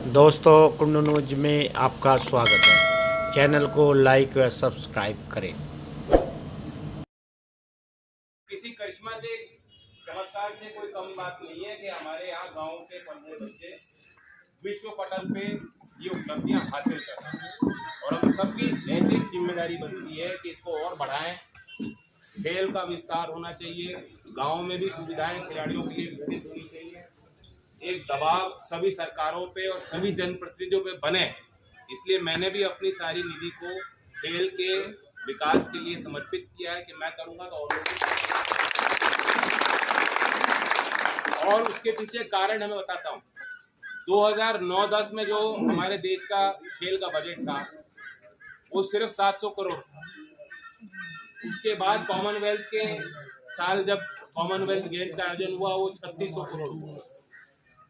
दोस्तों कुंडू न्यूज में आपका स्वागत है। चैनल को लाइक व सब्सक्राइब करें। किसी करिश्मा से चमत्कार से कोई कम बात नहीं है कि हमारे यहाँ गांव के 15 बच्चे विश्व पटल पे ये उपलब्धियां हासिल कर रहे हैं और हम सबकी नैतिक जिम्मेदारी बनती है कि इसको और बढ़ाएं। खेल का विस्तार होना चाहिए, गांव में भी सुविधाएं खिलाड़ियों के लिए विकसित होनी चाहिए। एक दबाव सभी सरकारों पे और सभी जनप्रतिनिधियों पे बने, इसलिए मैंने भी अपनी सारी निधि को खेल के विकास के लिए समर्पित किया है कि मैं करूंगा तो और उसके पीछे कारण है मैं बताता हूँ। 2009-10 में जो हमारे देश का खेल का बजट था वो सिर्फ 700 करोड़ था। उसके बाद कॉमनवेल्थ के साल जब कॉमनवेल्थ गेम्स का आयोजन हुआ वो 3600 करोड़ हुआ।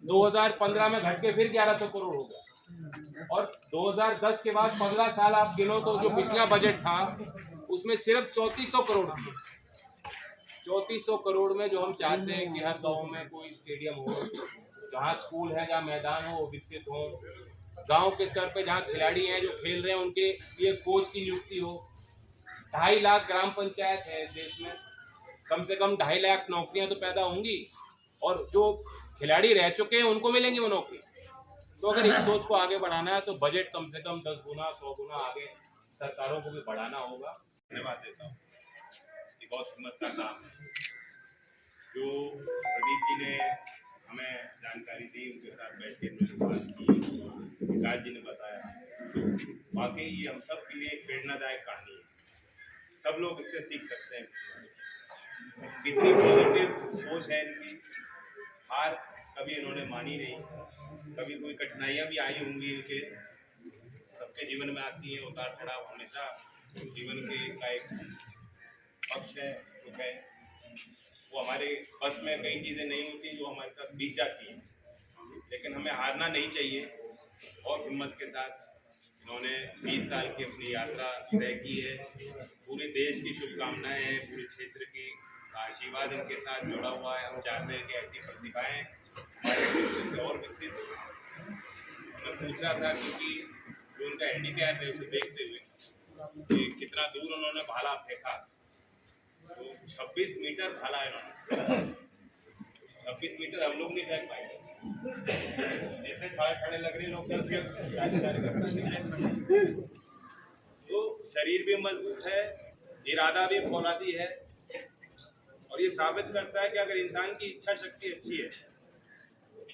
2015 में घट के फिर 1100 करोड़ हो गया और 2010 के बाद 15 साल आप गिनो तो जो पिछला बजट था उसमें सिर्फ 3400 करोड़ दिए। 3400 करोड़ में जो हम चाहते हैं कि हर गांव में कोई स्टेडियम हो, जहाँ स्कूल है, जहाँ मैदान हो, विकसित हो, गांव के स्तर पे जहाँ खिलाड़ी हैं जो खेल रहे हैं उनके लिए कोच की नियुक्ति हो। 2.5 लाख ग्राम पंचायत है देश में, कम से कम 2.5 लाख नौकरियां तो पैदा होंगी और जो खिलाड़ी रह चुके हैं उनको मिलेंगी वो नौकरी। तो अगर इस सोच को आगे बढ़ाना है तो बजट कम से कम 10 गुना 100 गुना आगे सरकारों को भी बढ़ाना होगा। धन्यवाद देता हूँ, ये बहुत हिम्मत का काम है जो प्रदीप जी ने हमें जानकारी दी, उनके साथ बैठ के बात की, विकास जी ने बताया। वाकई ये हम सब के लिए एक प्रेरणादायक कहानी है, सब लोग इससे सीख सकते हैं। कितनी पॉजिटिव सोच है इनकी, हार कभी इन्होंने मानी नहीं, कभी कोई कठिनाइयाँ भी आई होंगी इनके, सबके जीवन में आती हैं, उतार चढ़ाव हमेशा जीवन के का एक पक्ष है, दुख है। वो हमारे बस में कई चीज़ें नहीं होती जो हमारे साथ बीत जाती हैं, लेकिन हमें हारना नहीं चाहिए और हिम्मत के साथ इन्होंने 20 साल की अपनी यात्रा तय की है। पूरे देश की शुभकामनाएं हैं, पूरे क्षेत्र की आशीर्वाद इनके साथ जुड़ा हुआ है। हम चाहते हैं कि ऐसी प्रतिभाएं हमारे क्षेत्र से और विकसित हो। मैं पूछ रहा था क्योंकि जो उनका हैंडीकैप है उसे देखते हुए कि कितना दूर उन्होंने भाला फेंका, तो 26 मीटर भाला इन्होंने 26 मीटर हम लोग नहीं फेंक पाएंगे। जैसे खड़े लग रहे लोग तो शरीर भी मजबूत है, इरादा भी फौलादी है और ये साबित करता है कि अगर इंसान की इच्छा शक्ति अच्छी है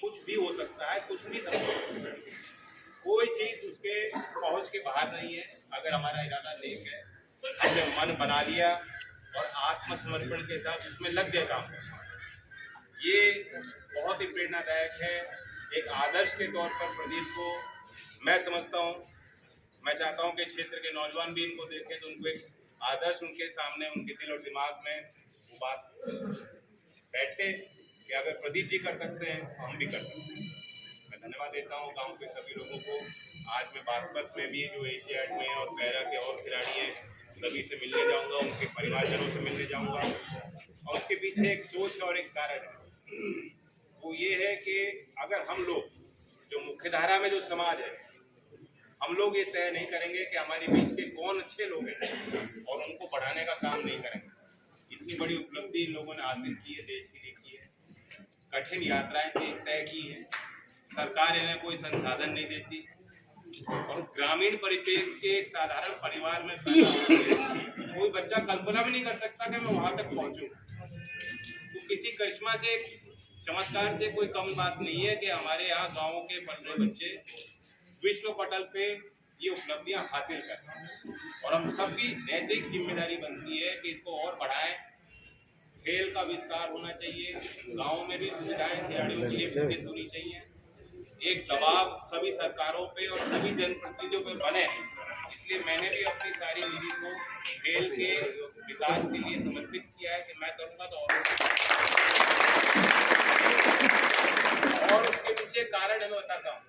कुछ भी हो सकता है, कुछ भी संभव है। कोई चीज उसके पहुंच के बाहर नहीं है अगर हमारा इरादा नेक है, हमने मन बना लिया और आत्मसमर्पण के साथ उसमें लग गए काम। ये बहुत ही प्रेरणादायक है। एक आदर्श के तौर पर प्रदीप को मैं समझता हूँ, मैं चाहता हूँ कि क्षेत्र के नौजवान भी इनको देखें तो उनको एक आदर्श उनके सामने, उनके दिल और दिमाग में वो बात बैठे कि अगर प्रदीप जी कर सकते हैं तो हम भी कर सकते हैं। मैं धन्यवाद देता हूँ गांव के सभी लोगों को। आज मैं बागपत में भी जो एशियाड में और पैरा के और खिलाड़ी हैं सभी से मिलने जाऊँगा, उनके परिवारजनों से मिलने जाऊँगा और उसके पीछे एक सोच और एक कारण है, वो ये है कि अगर हम लोग जो मुख्यधारा में जो समाज है, हम लोग ये तय नहीं करेंगे कि हमारे बीच के कौन अच्छे लोग हैं और उनको बढ़ाने का काम नहीं करेंगे। इतनी बड़ी उपलब्धि इन लोगों ने हासिल की है, देश के लिए की है, कठिन यात्राएं तय की है, सरकार इन्हें कोई संसाधन नहीं देती और ग्रामीण परिपेक्ष के एक साधारण परिवार में पैदा होकर कोई बच्चा कल्पना भी नहीं कर सकता कि मैं वहां तक पहुंचूं। तो किसी करिश्मा से, चमत्कार से कोई कम बात नहीं है कि हमारे यहाँ गाँव के 15 बच्चे विश्व पटल पे ये उपलब्धियां हासिल करते हैं और हम सबकी नैतिक जिम्मेदारी बनती है कि इसको और बढ़ाएं। खेल का विस्तार होना चाहिए, गाँव में भी सुविधाएं खिलाड़ियों के लिए विकसित होनी चाहिए। एक दबाव सभी सरकारों पे और सभी जनप्रतिनिधियों पे बने, इसलिए मैंने भी अपनी सारी निधि को खेल के विकास के लिए समर्पित किया है कि मैं करूँगा तो और उसके पीछे कारण है मैं बताता हूँ।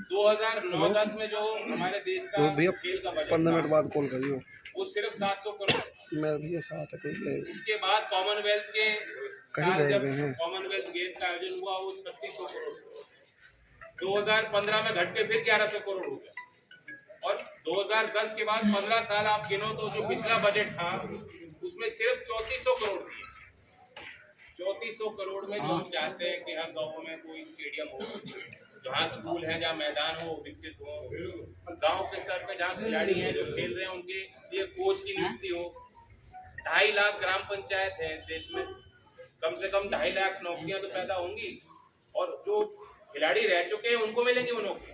2009-10 में जो हमारे देश का खेल का बजट 15 मिनट बाद कॉल करियो, वो सिर्फ 700 करोड़। मैं भी साथ है। उसके बाद कॉमनवेल्थ के कहीं साल गए जब हुए हैं। कॉमनवेल्थ गेम्स का आयोजन हुआ वो 3600 करोड़। 2015 में घट के फिर 1100 करोड़ हो गया, और 2010 के बाद 15 साल आप गिनो तो जो पिछला बजट था उसमें सिर्फ 3400 करोड़ दिए। 3400 करोड़ में जो हम चाहते हैं कि हर गाँव में कोई स्टेडियम हो, जहाँ स्कूल है, जहाँ मैदान हो विकसित हो, गांव के स्तर पे जहाँ खिलाड़ी हैं जो खेल रहे हैं उनके लिए कोच की नियुक्ति हो। 2.5 लाख ग्राम पंचायत है देश में, कम से कम 2.5 लाख नौकरियां तो पैदा होंगी, और जो खिलाड़ी रह चुके हैं उनको मिलेंगी वो नौकरी।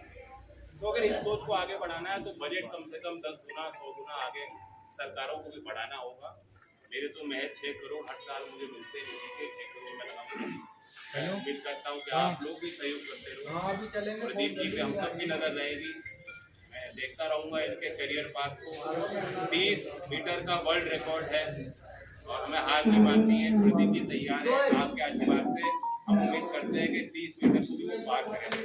तो अगर इस सोच को आगे बढ़ाना है तो बजट कम से कम 10 गुना 100 गुना आगे सरकारों को भी बढ़ाना होगा। मेरे तो महज 6 करोड़ हर साल मुझे मिलते हैं, 6 करोड़ में लगाऊंगा। मैं उम्मीद करता हूँ कि आप लोग भी सहयोग करते रहो। प्रदीप जी पे हम सबकी नजर रहेगी। मैं देखता रहूंगा इनके करियर पाथ को। 30 मीटर का वर्ल्ड रिकॉर्ड है और हमें हार नहीं माननी है। प्रदीप जी तैयार है, आपके आशीर्वाद से हम उम्मीद करते हैं कि 30 मीटर को भी वो पार करेंगे।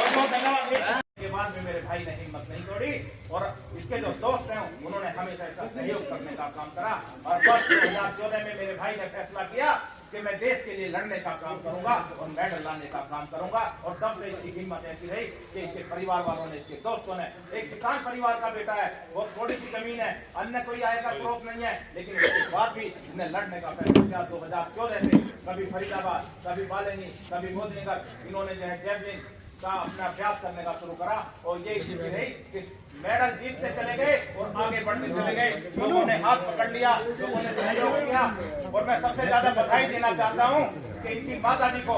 बहुत धन्यवाद। के बाद में मेरे भाई ने हिम्मत नहीं तोड़ी और इसके जो दोस्त हैं उन्होंने हमेशा इसका सहयोग करने का काम करा। और वर्ष 2014 में मेरे भाई ने फैसला किया कि मैं देश के लिए लड़ने का काम करूंगा और मेडल लाने का काम करूंगा। और तब से इसकी हिम्मत ऐसी रही कि इसके परिवार वालों ने, इसके दोस्तों ने, एक किसान परिवार का बेटा है, बहुत थोड़ी सी जमीन है, अन्य कोई आय का स्रोत नहीं है, लेकिन उसके बाद भी इन्हें लड़ने का फैसला किया। 2014 से कभी फरीदाबाद, कभी बालेनी, कभी मोदीनगर, इन्होंने जो है जेवलिन का अपना अभ्यास करने का शुरू करा। और ये स्थिति रही कि मेडल जीतते चले गए और आगे बढ़ते चले गए। लोगों ने हाथ पकड़ लिया, लोगों ने सहयोग किया। और मैं सबसे ज्यादा बधाई देना चाहता हूँ कि इनकी माता जी को।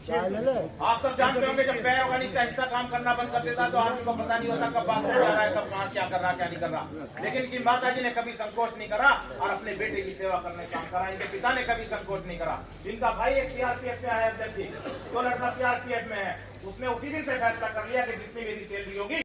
आप सब जानते होंगे जब पैरों का नीचा हिस्सा काम करना बंद कर देता तो आदमी को पता नहीं होता कब बाथरूम जा रहा है, कब कहाँ क्या कर रहा, क्या नहीं कर रहा। लेकिन इनकी माता जी ने कभी संकोच नहीं करा और अपने बेटे की सेवा करने का काम करा। इनके पिता ने कभी संकोच नहीं करा। इनका भाई एक सीआरपीएफ में है, अध्यक्ष जी, तो लड़का सीआरपीएफ में है। उसने उसी दिन से फैसला कर लिया कि जितनी मेरी सैलरी होगी